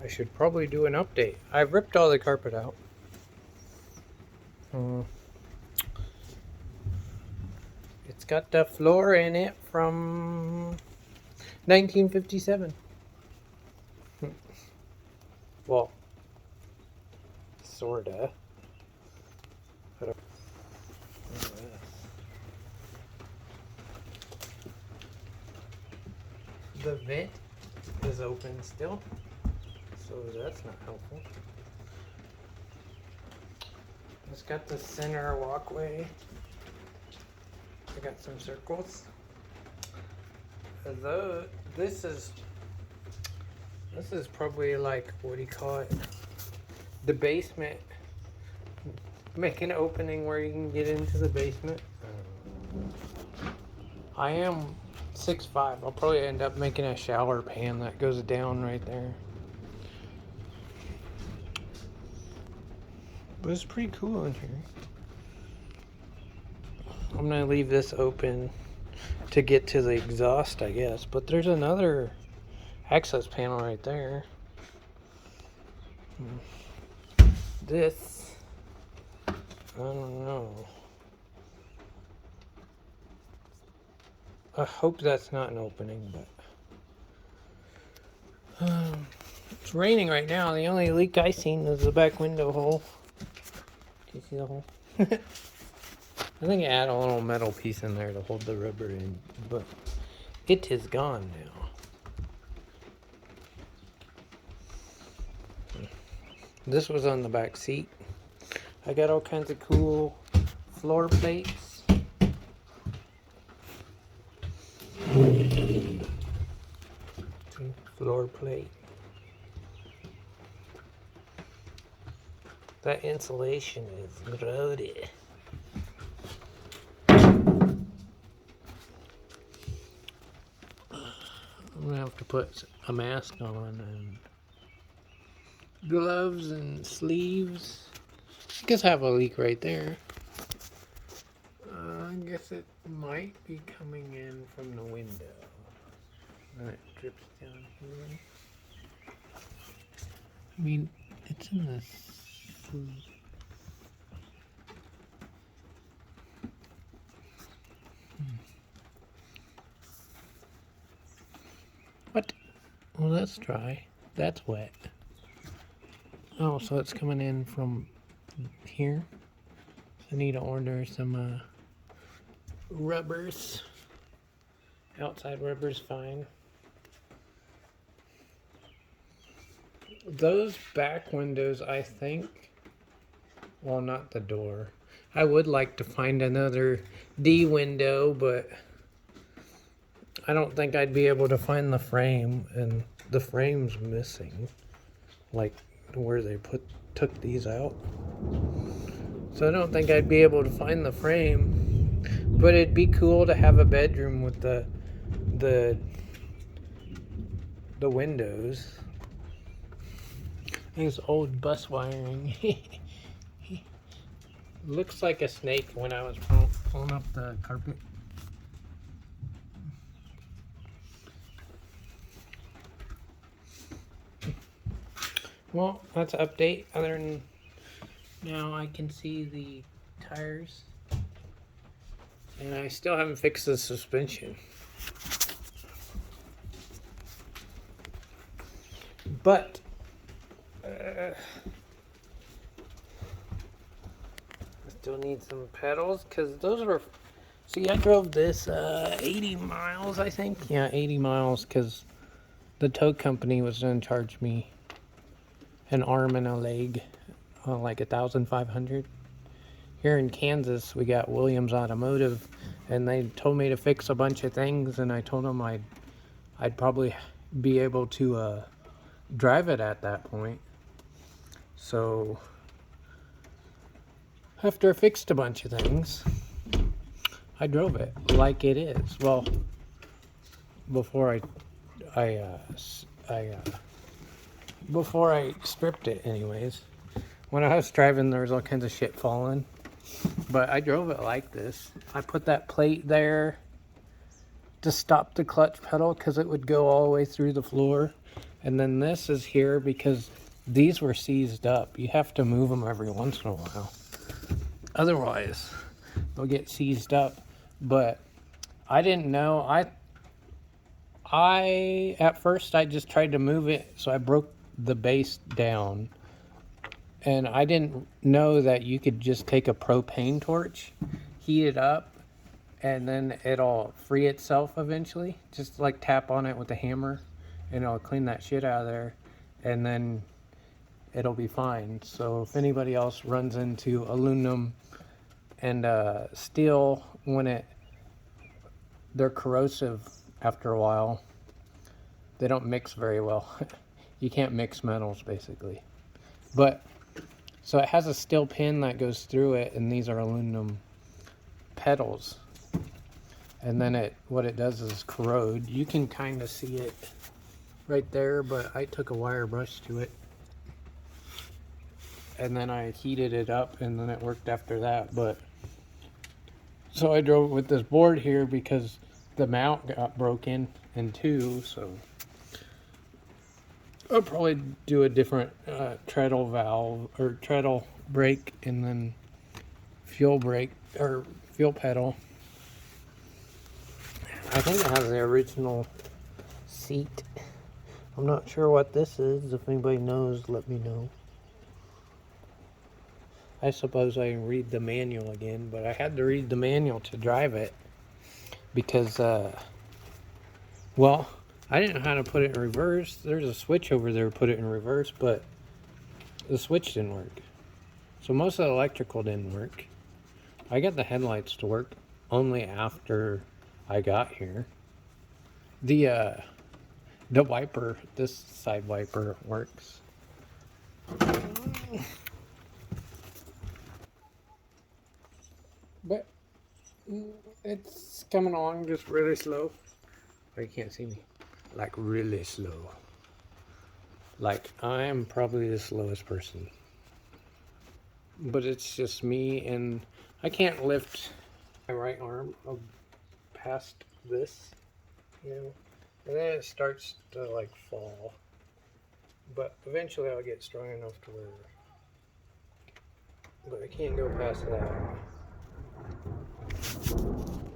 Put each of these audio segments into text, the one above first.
I should probably do an update. I've ripped all the carpet out. It's got the floor in it from 1957. Well, sorta. The vent is open still, so that's not helpful. It's got the center walkway. I got some circles. Though this is probably like, what do you call it? The basement. Make an opening where you can get into the basement. I am 6'5". I'll probably end up making a shower pan that goes down right there. But it's pretty cool in here. I'm gonna leave this open to get to the exhaust, I guess. But there's another access panel right there. This, I don't know. I hope that's not an opening, but it's raining right now. The only leak I seen is the back window hole. Do you see the hole? I think I add a little metal piece in there to hold the rubber in, but it is gone now. This was on the back seat. I got all kinds of cool floor plates. Floor plate. That insulation is grody. I'm gonna have to put a mask on and gloves and sleeves. I guess I have a leak right there. I guess it might be coming in from the window. And it drips down here. I mean, it's in the What? Well, that's dry. That's wet. Oh, so it's coming in from here. I need to order some rubbers. Outside rubber's fine. Those back windows, I think, well, not the door. I would like to find another D window, but I don't think I'd be able to find the frame, and the frame's missing, like where they took these out. So I don't think I'd be able to find the frame, but it'd be cool to have a bedroom with the windows. These old bus wiring. Looks like a snake when I was pulling up the carpet. Well, that's an update. Other than now I can see the tires. And I still haven't fixed the suspension. But I still need some pedals, because those were, see, I drove this 80 miles, I think. Yeah, 80 miles, because the tow company was going to charge me an arm and a leg, like 1,500. Here in Kansas, we got Williams Automotive, and they told me to fix a bunch of things, and I told them I'd probably be able to drive it at that point. So after I fixed a bunch of things, I drove it like it is. Well, before I stripped it, anyways. When I was driving, there was all kinds of shit falling, but I drove it like this. I put that plate there to stop the clutch pedal, because it would go all the way through the floor. And then this is here because these were seized up. You have to move them every once in a while. Otherwise, they'll get seized up. But I didn't know. At first I just tried to move it, so I broke the base down. And I didn't know that you could just take a propane torch, heat it up, and then it'll free itself eventually. Just like tap on it with a hammer and it'll clean that shit out of there, and then it'll be fine. So if anybody else runs into aluminum and steel when they're corrosive after a while, they don't mix very well. You can't mix metals basically. But so it has a steel pin that goes through it, and these are aluminum pedals. And then what it does is corrode. You can kind of see it right there, but I took a wire brush to it. And then I heated it up, and then it worked after that. But so I drove with this board here because the mount got broken in two, so I'll probably do a different treadle valve or treadle brake, and then fuel brake or fuel pedal. I think it has the original seat. I'm not sure what this is. If anybody knows, let me know. I suppose I can read the manual again, but I had to read the manual to drive it because, well, I didn't know how to put it in reverse. There's a switch over there to put it in reverse, but the switch didn't work. So most of the electrical didn't work. I got the headlights to work only after I got here. The wiper, this side wiper works. But it's coming along just really slow. Oh, you can't see me. Like really slow. Like I am probably the slowest person. But it's just me, and I can't lift my right arm past this, you know, and then it starts to like fall. But eventually I'll get strong enough to where, but I can't go past that.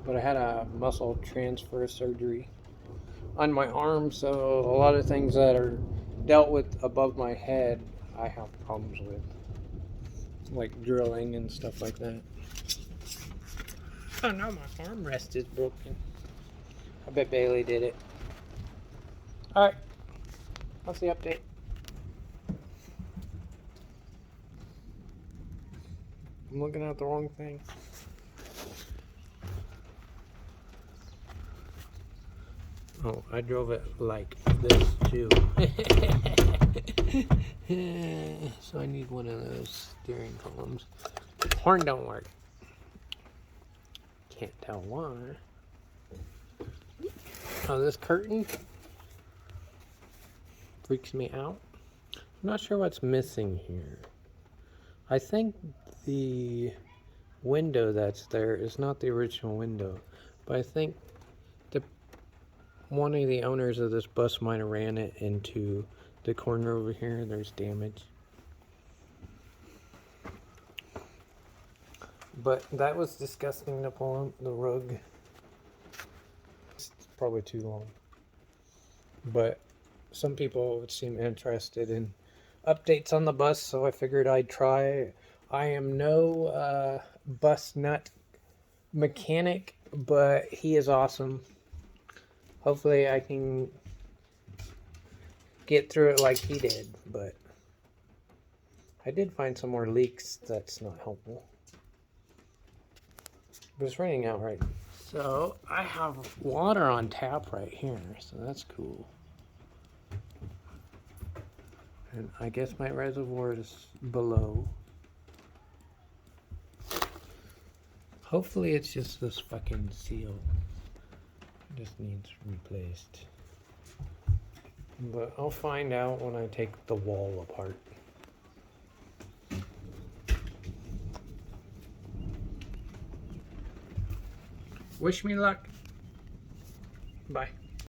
But I had a muscle transfer surgery on my arm, so a lot of things that are dealt with above my head I have problems with, like drilling and stuff like that. Oh no, my armrest is broken. I bet Bailey did it. Alright, that's the update. I'm looking at the wrong thing. Oh, I drove it like this too. So I need one of those steering columns. Horn don't work. Can't tell why. Oh, this curtain freaks me out. I'm not sure what's missing here. I think the window that's there is not the original window, but I think one of the owners of this bus might have ran it into the corner over here. There's damage. But that was disgusting to pull up the rug. It's probably too long. But some people would seem interested in updates on the bus, so I figured I'd try. I am no bus nut mechanic, but he is awesome. Hopefully I can get through it like he did, but I did find some more leaks. That's not helpful. But it's raining out right now. So I have water on tap right here, so that's cool. And I guess my reservoir is below. Hopefully it's just this fucking seal. Just needs replaced. But I'll find out when I take the wall apart. Wish me luck. Bye.